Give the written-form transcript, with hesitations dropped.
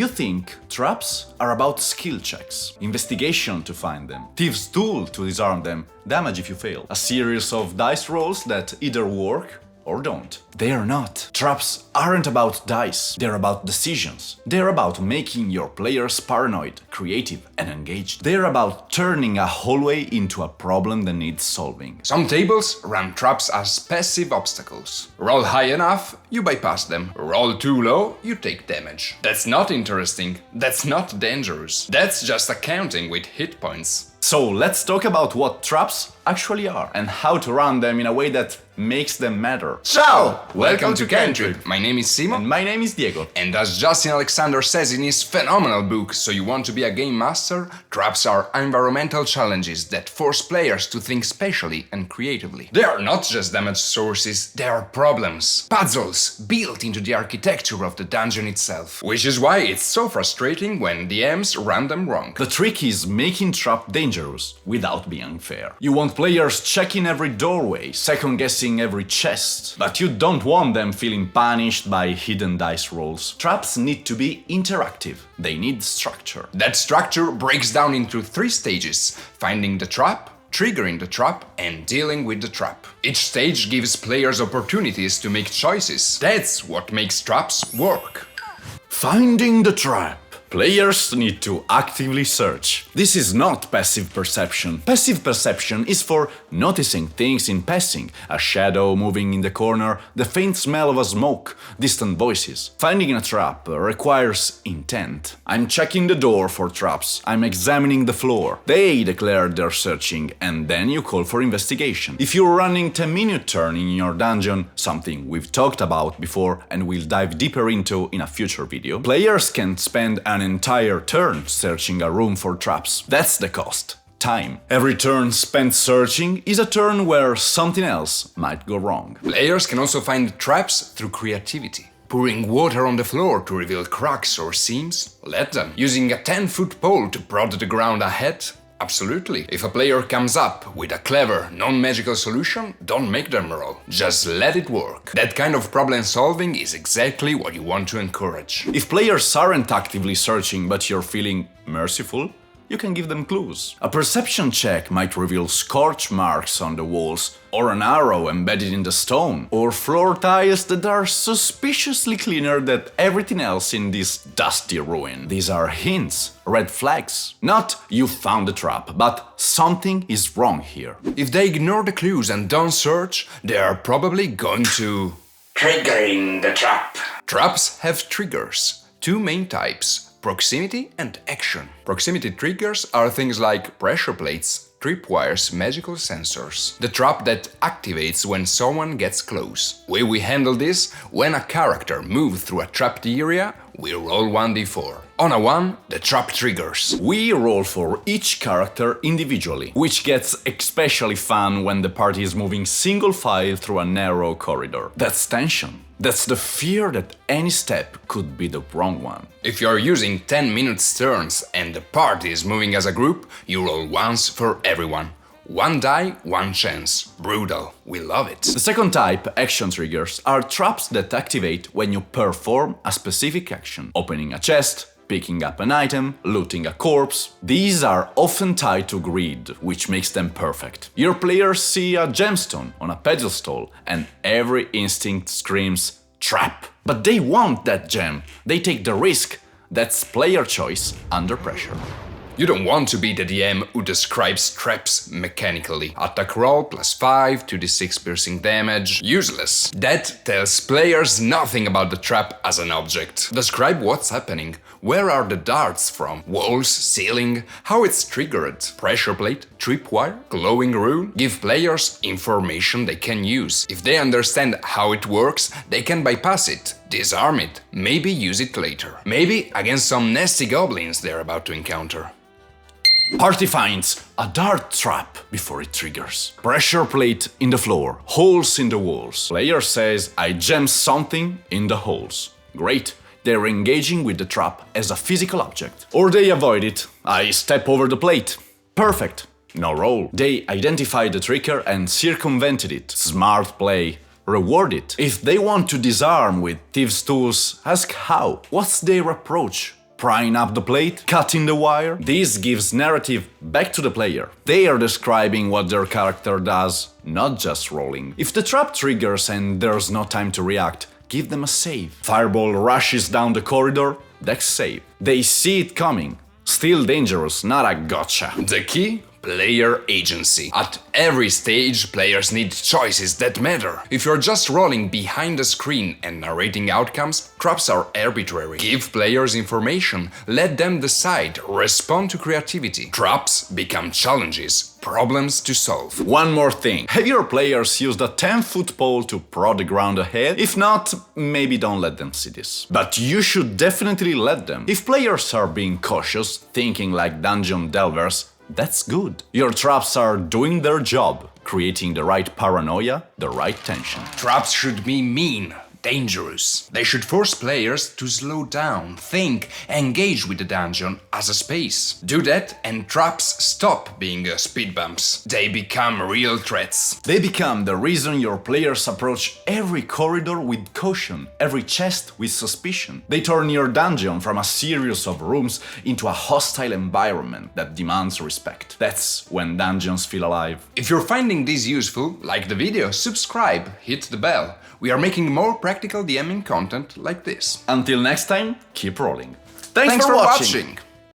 You think traps are about skill checks, investigation to find them, thieves' tool to disarm them, damage if you fail, a series of dice rolls that either work or don't. They are not. Traps aren't about dice, they're about decisions. They're about making your players paranoid, creative and engaged. They're about turning a hallway into a problem that needs solving. Some tables run traps as passive obstacles. Roll high enough, you bypass them. Roll too low, you take damage. That's not interesting, that's not dangerous. That's just accounting with hit points. So let's talk about what traps actually are and how to run them in a way that makes them matter. Ciao! Welcome to Cantrip. My name is Simo. And my name is Diego. And as Justin Alexander says in his phenomenal book, So You Want to Be a Game Master? Traps are environmental challenges that force players to think spatially and creatively. They are not just damage sources, they are problems, puzzles built into the architecture of the dungeon itself. Which is why it's so frustrating when DMs run them wrong. The trick is making trap dangerous without being unfair. You want players checking every doorway, second-guessing every chest, but you don't want them feeling punished by hidden dice rolls. Traps need to be interactive. They need structure. That structure breaks down into 3 stages: finding the trap, triggering the trap, and dealing with the trap. Each stage gives players opportunities to make choices. That's what makes traps work. Finding the trap. Players need to actively search. This is not passive perception. Passive perception is for noticing things in passing, a shadow moving in the corner, the faint smell of a smoke, distant voices. Finding a trap requires intent. I'm checking the door for traps, I'm examining the floor. They declare they're searching, and then you call for investigation. If you're running 10-minute turn in your dungeon, something we've talked about before and we'll dive deeper into in a future video, players can spend an entire turn searching a room for traps. That's the cost. Time. Every turn spent searching is a turn where something else might go wrong. Players can also find traps through creativity. Pouring water on the floor to reveal cracks or seams? Let them. Using a 10-foot pole to prod the ground ahead? Absolutely. If a player comes up with a clever, non-magical solution, don't make them roll. Just let it work. That kind of problem solving is exactly what you want to encourage. If players aren't actively searching but you're feeling merciful, you can give them clues. A perception check might reveal scorch marks on the walls, or an arrow embedded in the stone, or floor tiles that are suspiciously cleaner than everything else in this dusty ruin. These are hints, red flags. Not you found the trap, but something is wrong here. If they ignore the clues and don't search, they are probably going to... triggering the trap. Traps have triggers. 2 main types: proximity and action. Proximity triggers are things like pressure plates, tripwires, magical sensors. The trap that activates when someone gets close. Way we handle this: when a character moves through a trapped area, we roll 1d4. On a 1, the trap triggers. We roll for each character individually, which gets especially fun when the party is moving single file through a narrow corridor. That's tension. That's the fear that any step could be the wrong one. If you're using 10-minute turns and the party is moving as a group, you roll once for everyone. 1 die, 1 chance. Brutal. We love it. The second type, action triggers, are traps that activate when you perform a specific action. Opening a chest, picking up an item, looting a corpse. These are often tied to greed, which makes them perfect. Your players see a gemstone on a pedestal and every instinct screams, trap! But they want that gem. They take the risk. That's player choice under pressure. You don't want to be the DM who describes traps mechanically. Attack roll +5, 2d6 piercing damage. Useless. That tells players nothing about the trap as an object. Describe what's happening. Where are the darts from? Walls, ceiling? How it's triggered? Pressure plate? Tripwire? Glowing rune? Give players information they can use. If they understand how it works, they can bypass it, disarm it, maybe use it later. Maybe against some nasty goblins they're about to encounter. Party finds a dart trap before it triggers. Pressure plate in the floor, holes in the walls. Player says, I jam something in the holes. Great, they're engaging with the trap as a physical object. Or they avoid it. I step over the plate. Perfect, no roll. They identified the trigger and circumvented it. Smart play. Reward it. If they want to disarm with thieves' tools, ask how. What's their approach prying up the plate, cutting the wire. This gives narrative back to the player. They are describing what their character does, not just rolling. If the trap triggers and there's no time to react, give them a save. Fireball rushes down the corridor, dex save. They see it coming. Still dangerous, not a gotcha. The key? Player agency. At every stage, players need choices that matter. If you're just rolling behind the screen and narrating outcomes, traps are arbitrary. Give players information, let them decide, respond to creativity. Traps become challenges, problems to solve. One more thing. Have your players used a 10-foot pole to prod the ground ahead? If not, maybe don't let them see this. But you should definitely let them. If players are being cautious, thinking like dungeon delvers, that's good. Your traps are doing their job, creating the right paranoia, the right tension. Traps should be mean, dangerous. They should force players to slow down, think, engage with the dungeon as a space. Do that and traps stop being speed bumps. They become real threats. They become the reason your players approach every corridor with caution, every chest with suspicion. They turn your dungeon from a series of rooms into a hostile environment that demands respect. That's when dungeons feel alive. If you're finding this useful, like the video, subscribe, hit the bell. We are making more practical DMing content like this. Until next time, keep rolling. Thanks for watching!